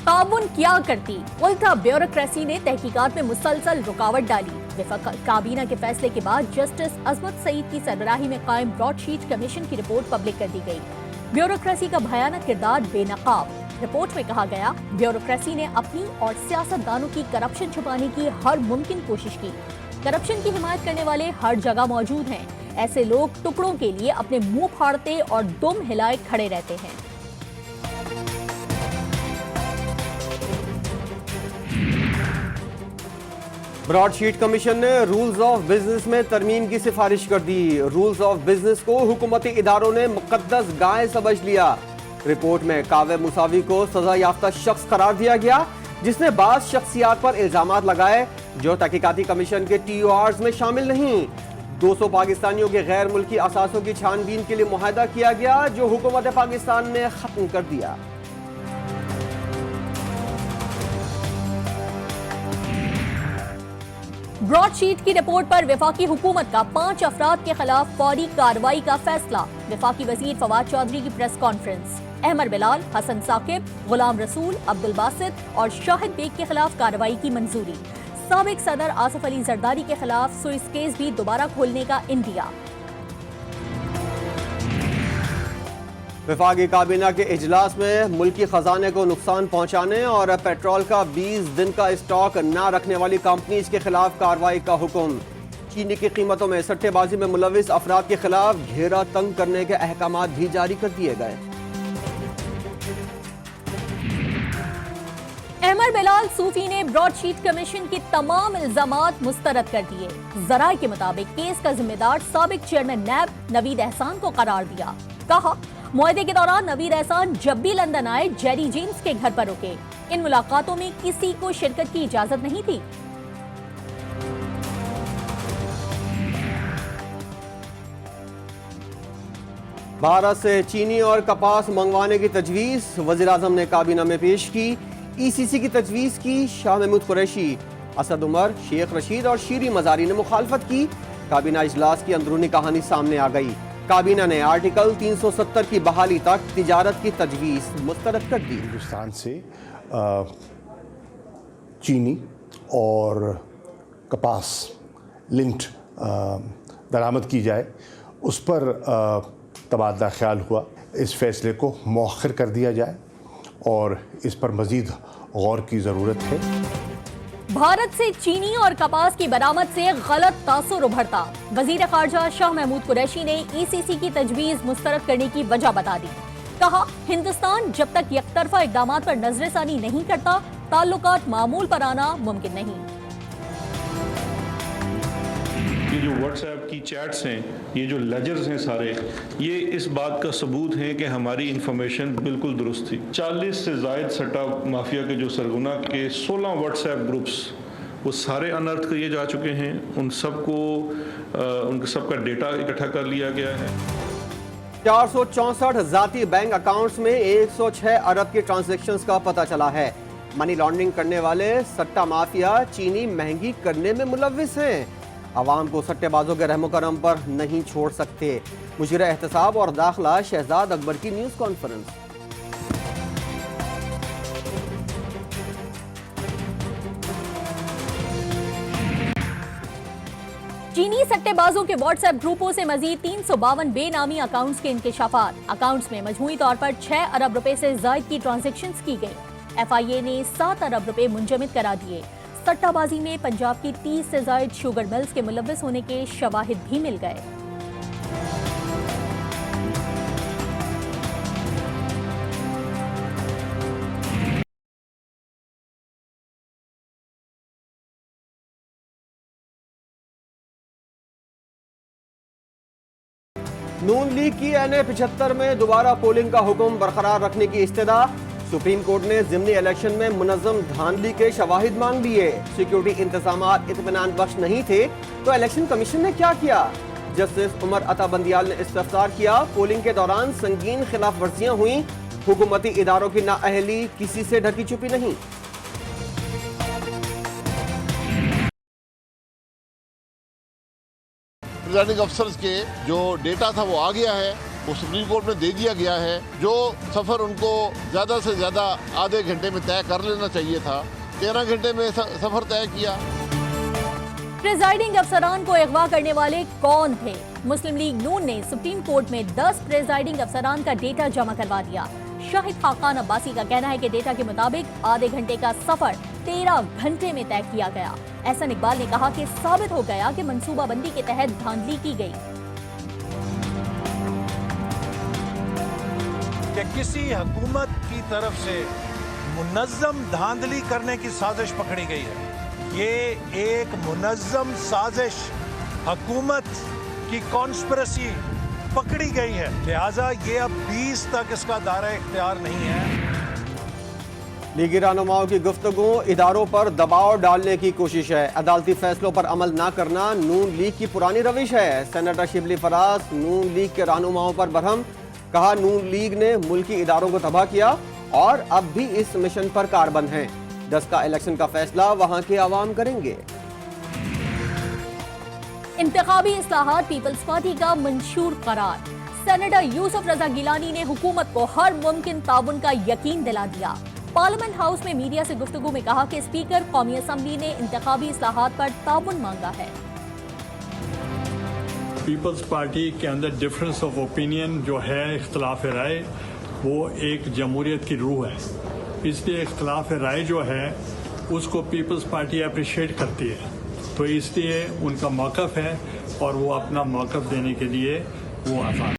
ताउन क्या करती, उल्टा ब्यूरोक्रेसी ने तहकीकात में मुसलसल रुकावट डाली। वफाक काबीना के फैसले के बाद जस्टिस अजमत सईद की सरबराही में कायम ब्रॉडशीट कमीशन की रिपोर्ट पब्लिक कर दी गई। ब्यूरोक्रेसी का भयानक किरदार बेनकाब। रिपोर्ट में कहा गया, ब्यूरोक्रेसी ने अपनी और सियासतदानों की करप्शन छुपाने की हर मुमकिन कोशिश की। करप्शन की हिमायत करने वाले हर जगह मौजूद हैं। ऐसे लोग टुकड़ों के लिए अपने मुंह फाड़ते और दुम हिलाए खड़े रहते हैं। ब्रॉडशीट कमीशन ने रूल्स ऑफ बिजनेस में तरमीम की सिफारिश कर दी। रूल्स ऑफ बिजनेस को हुकूमती इदारों ने मुकद्दस गाय समझ लिया। रिपोर्ट में कावे मुसावी को सजा याफ्ता शख्स करार दिया गया, जिसने बाज़ शख्सियात पर इल्जामात लगाए जो तहकीकाती कमीशन के TORs में शामिल नहीं। 200 पाकिस्तानियों के गैर मुल्की असासों की छानबीन के लिए मुआहदा किया गया, जो हुकूमत पाकिस्तान ने खत्म कर दिया। ब्रॉडशीट की रिपोर्ट पर वफाकी हुकूमत का 5 अफराद के खिलाफ फौरी कार्रवाई का फैसला। वफाकी वजीर फवाद चौधरी की प्रेस कॉन्फ्रेंस। अहमद बिलाल, हसन साकिब, गुलाम रसूल, अब्दुल बासित और शाहिद बेग के खिलाफ कार्रवाई की मंजूरी। साबिक सदर आसिफ अली जरदारी के खिलाफ सुइस केस भी दोबारा खोलने का इंदिया। वफाकी काबीना के इजलास में मुल्की खजाने को नुकसान पहुंचाने और पेट्रोल का 20 दिन का स्टॉक न रखने वाली कंपनीज के खिलाफ कार्रवाई का हुक्म। चीनी की कीमतों में सट्टेबाजी में मुलविस अफराद के खिलाफ घेरा तंग करने के अहकामात भी जारी कर दिए गए। अहमद बिलाल सूफी ने ब्रॉडशीट कमीशन के तमाम इल्जामात मुस्तरद कर दिए। जराए के मुताबिक केस का जिम्मेदार साबिक चेयरमैन नैब नवीद एहसान को करार दिया। कहा, मुआहदे के दौरान नवीद एहसान जब भी लंदन आए जेरी जेम्स के घर पर रुके। इन मुलाकातों में किसी को शिरकत की इजाजत नहीं थी। भारत से चीनी और कपास मंगवाने की तजवीज वज़ीर आज़म ने काबीना में पेश की। ECC की तजवीज की शाह महमूद कुरैशी, असद उमर, शेख रशीद और शीरी मजारी ने मुखालफत की। काबीना इजलास की अंदरूनी कहानी सामने आ गई। काबीना ने आर्टिकल 370 की बहाली तक तिजारत की तजवीज़ मुस्तरद कर दी। हिंदुस्तान से चीनी और कपास लिंट दरामद की जाए, उस पर तबादला ख्याल हुआ। इस फैसले को मौखर कर दिया जाए और इस पर मज़ीद गौर की ज़रूरत है। भारत से चीनी और कपास की बरामद से गलत तासुर उभरता। वजीर खारजा शाह महमूद कुरैशी ने ECC की तजवीज मुस्तरद करने की वजह बता दी। कहा, हिंदुस्तान जब तक यकतरफा इक़दामात पर नजरसानी नहीं करता, ताल्लुकात मामूल पर आना मुमकिन नहीं। ये जो व्हाट्सएप की चैट्स हैं, ये जो लेजर्स हैं सारे, ये इस बात का सबूत है कि हमारी इंफॉर्मेशन बिल्कुल दुरुस्त थी। 40 से ज़ायद सट्टा माफिया के जो सरगुना के 16 व्हाट्सएप ग्रुप्स, वो सारे अनर्थ किए जा चुके हैं। उन सबका डेटा इकट्ठा कर लिया गया है। 464 जाती बैंक अकाउंट्स में 106 अरब के ट्रांजैक्शंस का पता चला है। मनी लॉन्ड्रिंग करने वाले सट्टा माफिया चीनी महंगी करने में मुलविस हैं। आवाम को सट्टेबाजों के रहमो करम पर नहीं छोड़ सकते। मुशीर एहतसाब और दाखिला शहजाद अकबर की न्यूज कॉन्फ्रेंस। चीनी सट्टेबाजों के व्हाट्सएप ग्रुपों से मजीद 352 बेनामी अकाउंट्स के इंकशाफात। अकाउंट्स में मजमूई तौर पर 6 अरब रुपए से जायद की ट्रांजैक्शंस की गई। FIA ने 7 अरब रुपए मुंजमद करा दिए। सट्टाबाजी में पंजाब की 30 से जायद शुगर मिल्स के मुलव्विस होने के शवाहिद भी मिल गए। नून लीग की NA 75 में दोबारा पोलिंग का हुक्म बरकरार रखने की इस्तदा। सुप्रीम कोर्ट ने ज़िमनी इलेक्शन में मुनज़्ज़म धांधली के शवाहिद मांग लिए। सिक्योरिटी इंतजामात इत्मीनान बख्श नहीं थे तो इलेक्शन कमीशन ने क्या किया? जस्टिस उमर अता बंदियाल ने इस्तफसार किया। पोलिंग के दौरान संगीन खिलाफ वर्जियां हुई। हुकूमती इदारों की नाअहली किसी से ढकी छुपी नहीं। प्रिजाइडिंग अफसर्स के जो डेटा था वो आ गया है। वो सुप्रीम कोर्ट में दे दिया गया है। जो सफ़र उनको ज़्यादा से ज़्यादा आधे घंटे में तय कर लेना चाहिए था, 13 घंटे में सफ़र तय किया। प्रेजाइडिंग अफसरान को अगवा करने वाले कौन थे? मुस्लिम लीग नून ने सुप्रीम कोर्ट में 10 प्रेजाइडिंग अफसरान का डेटा जमा करवा दिया। शाहिद खाकान अब्बासी का कहना है कि डेटा के मुताबिक आधे घंटे का सफर 13 घंटे में तय किया गया। एहसन इकबाल ने कहा कि साबित हो गया कि मंसूबाबंदी के तहत धांधली की गई। कि किसी हुकूमत की तरफ से मुनज़्ज़म धांधली करने की साजिश पकड़ी गई है। ये एक मुनज़्ज़म साजिश, हुकूमत की कॉन्स्पिरेसी पकड़ी गई है, लिहाजा ये अब 20 तक इसका दायरा इख्तियार नहीं है। लीगी रहनुमाओं की गुफ्तगू इदारों पर दबाव डालने की कोशिश है। अदालती फैसलों पर अमल न करना नून लीग की पुरानी रविश है। सेनेटर शिबली फराज नून लीग के रहनुमाओं पर बरहम, कहा नून लीग ने मुल्की इदारों को तबाह किया और अब भी इस मिशन पर कारबंद हैं। 10 का इलेक्शन का फैसला वहां के अवाम करेंगे। इंतखाबी इस्लाहात पीपल्स पार्टी का मंशूर करार। सेनेटर यूसुफ रजा गिलानी ने हुकूमत को हर मुमकिन ताउन का यकीन दिला दिया। पार्लियामेंट हाउस में मीडिया से गुफ्तगू में कहा कि स्पीकर कौमी असम्बली ने इंतखाबी इस्लाहात पर ताउन मांगा है। पीपल्स पार्टी के अंदर डिफरेंस ऑफ ओपिनियन जो है, इख्तलाफ राय, वो एक जमहूरियत की रूह है। इसलिए इख्तलाफ राय जो है उसको पीपल्स पार्टी अप्रिशिएट करती है, तो इसलिए उनका मौक़िफ़ है और वो अपना मौक़िफ़ देने के लिए वो आसान।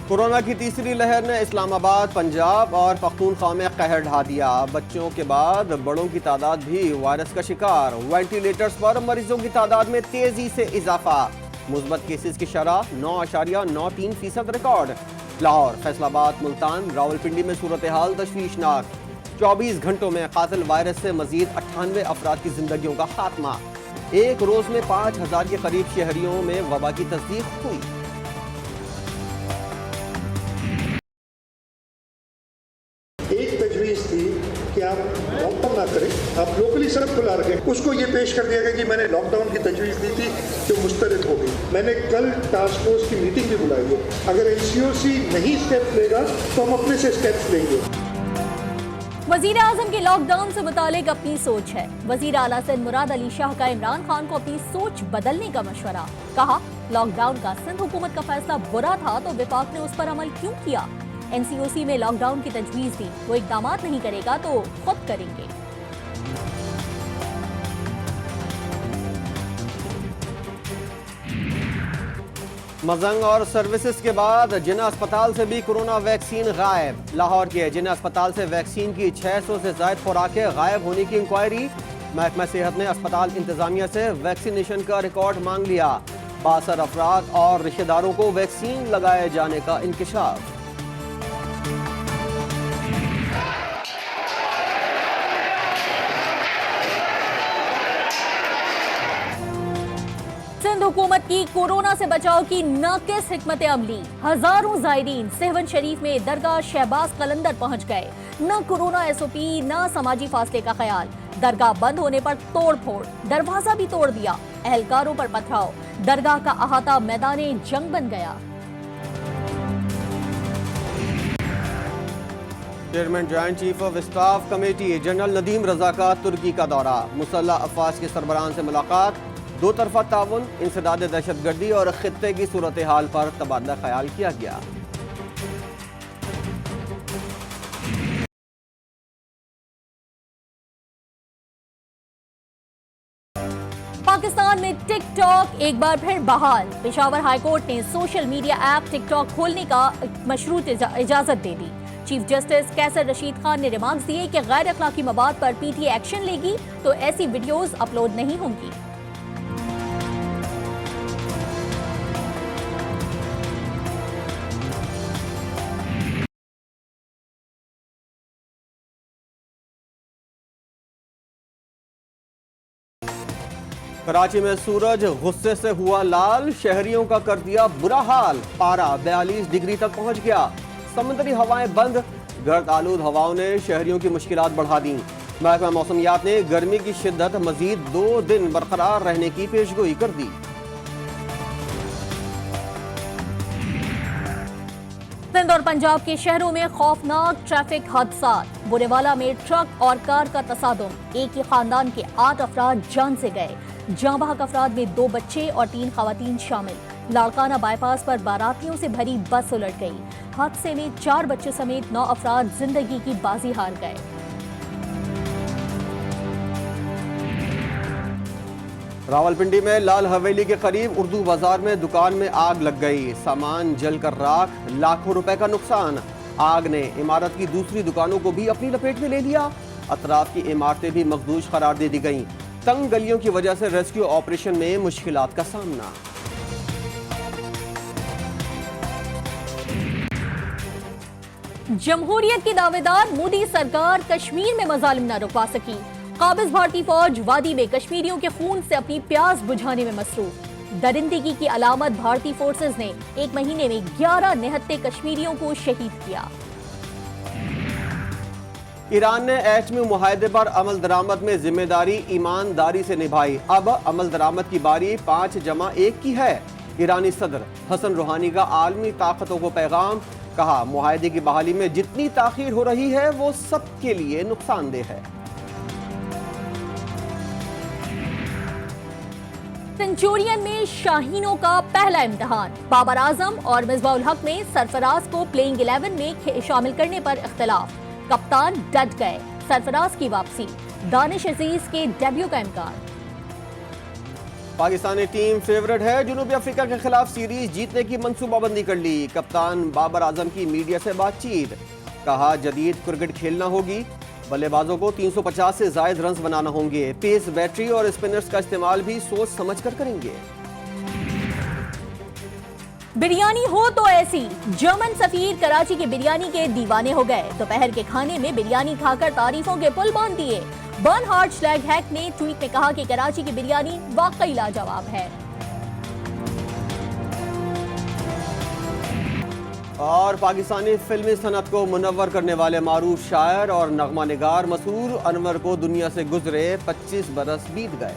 कोरोना की तीसरी लहर ने इस्लामाबाद, पंजाब और पख्तूनख्वा में कहर ढा दिया। बच्चों के बाद बड़ों की तादाद भी वायरस का शिकार। वेंटिलेटर्स पर मरीजों की तादाद में तेजी से इजाफा। मुस्बत केसेस की शरह 9.93% रिकॉर्ड। लाहौर, फैसलाबाद, मुल्तान, रावलपिंडी में सूरत हाल तशवीशनाक। 24 घंटों में कातिल वायरस से मजीद 98 अफराद की जिंदगियों का खात्मा। एक रोज में 5000 के करीब शहरियों में वबा की तस्दीक हुई। एक तजवीज़ थी कि आप लॉकडाउन ना करें, आप लोकली सब खुला रखें। उसको ये पेश कर दिया गया कि मैंने लॉकडाउन की तजवीज़ दी थी जो मुस्तरद हो गई। मैंने कल टास्क फोर्स की मीटिंग भी बुलाई है। अगर NCOC नहीं स्टेप लेगा तो हम अपने से स्टेप्स लेंगे। वजीर आजम की लॉकडाउन से मुतालिक अपनी सोच है। वजीर आला सिंध मुराद अली शाह का इमरान खान को अपनी सोच बदलने का मशवरा। कहा लॉकडाउन का सिंध हुकूमत का फैसला बुरा था तो विफाक ने उस पर अमल क्यों किया। NCOC में लॉकडाउन की तजवीज दी, वो इकदामात नहीं करेगा तो खुद करेंगे। मजंग और सर्विसेज के बाद जिना अस्पताल से भी कोरोना वैक्सीन गायब। लाहौर के जिना अस्पताल से वैक्सीन की 600 से ज्यादा खुराकें गायब होने की इंक्वायरी। महकमा सेहत ने अस्पताल इंतजामिया से वैक्सीनेशन का रिकॉर्ड मांग लिया। 62 अफराद और रिश्तेदारों को वैक्सीन लगाए जाने का इंकिशाफ। सिंध हुकूमत की कोरोना से बचाव की नाकिस हिकमत अमली। हजारों जायरीन सेहवन शरीफ में दरगाह शहबाज कलंदर पहुंच गए। न कोरोना SOP, न समाजी फासले का ख्याल। दरगाह बंद होने पर तोड़ फोड़, दरवाजा भी तोड़ दिया। एहलकारों पर पथराव, दरगाह का अहाता मैदाने जंग बन गया। Chairman joint chief of staff committee general Nadeem Raza का तुर्की का दौरा। मुसल्लह अफवाज के सरबराहान से मुलाकात। दो तरफा ताउन, इंसदाद दहशतगर्दी और खित्ते की सूरत हाल पर तबादला ख्याल किया गया। पाकिस्तान में टिकटॉक एक बार फिर बहाल। पेशावर हाईकोर्ट ने सोशल मीडिया ऐप टिकटॉक खोलने का मशरूत इजाजत दे दी। चीफ जस्टिस कैसर रशीद खान ने रिमार्क्स दिए कि गैर अखलाकी मवाद पर PTA एक्शन लेगी तो ऐसी वीडियोस अपलोड नहीं होंगी। कराची में सूरज गुस्से से हुआ लाल, शहरियों का कर दिया बुरा हाल। पारा 42 डिग्री तक पहुंच गया। समुद्री हवाएं बंद, गर्द आलूद हवाओं ने शहरियों की मुश्किलात बढ़ा दी। महकमा मौसमियात ने गर्मी की शिद्दत मजीद 2 दिन बरकरार रहने की पेशगोई कर दी। सिंध और पंजाब के शहरों में खौफनाक ट्रैफिक हादसात। बुरेवाला में ट्रक और कार का तसादुम, एक ही खानदान के 8 अफराद जान से गए। जाँ बहक अफराद में 2 बच्चे और 3 खवातीन शामिल। लाड़काना बाईपास पर बारातियों से भरी बस उलट गई। हादसे में 4 बच्चे समेत 9 अफराद जिंदगी की बाजी हार गए। रावलपिंडी में लाल हवेली के करीब उर्दू बाजार में दुकान में आग लग गई। सामान जलकर राख, लाखों रुपए का नुकसान। आग ने इमारत की दूसरी दुकानों को भी अपनी लपेट में ले लिया। अतराफ की इमारतें भी मखदूश करार दे दी गईं। तंग गलियों की वजह से रेस्क्यू ऑपरेशन में मुश्किलात का सामना। जमहूरियत की दावेदार मोदी सरकार कश्मीर में मजालिम न रुकवा सकी। काबिज भारतीय फौज वादी में कश्मीरियों के खून से अपनी प्यास बुझाने में मसरूफ। दरिंदगी की अलामत भारतीय फोर्सेस ने 1 महीने में 11 निहत्ते कश्मीरियों को शहीद किया। ईरान ने एटमी मुआहदे पर अमल दरामद में जिम्मेदारी ईमानदारी से निभाई। अब अमल दरामद की बारी 5+1 की है। ईरानी सदर हसन रूहानी का आलमी ताकतों को पैगाम, कहा मुआहदे की बहाली में जितनी ताखीर हो रही है वो सबके लिए नुकसानदेह है। सेंचुरियन में शाहीनों का पहला इम्तिहान। बाबर आजम और मिसबाउल हक में सरफराज को प्लेइंग 11 में शामिल करने पर इख्तिलाफ। कप्तान डट गए। सरफराज की वापसी, दानिश अजीज के डेब्यू का इम्कान। पाकिस्तानी टीम फेवरेट है। जनूबी अफ्रीका के खिलाफ सीरीज जीतने की मंसूबाबंदी कर ली। कप्तान बाबर आजम की मीडिया से बातचीत, कहा जदीद क्रिकेट खेलना होगी। बल्लेबाजों को 350 से जायद रन्स बनाना होंगे। पेस, बैटरी और स्पिनर्स का इस्तेमाल भी सोच समझकर करेंगे। बिरयानी हो तो ऐसी। जर्मन सफीर कराची के बिरयानी के दीवाने हो गए। दोपहर के खाने में बिरयानी खाकर तारीफों के पुल बांध दिए। बर्नहार्ड श्लैगहैक ने ट्वीट में कहा कि कराची की बिरयानी वाकई लाजवाब है। और पाकिस्तानी फिल्मी सनत को मुनव्वर करने वाले मारूफ शायर और नगमा निगार मसूर अनवर को दुनिया से गुजरे 25 बरस बीत गए।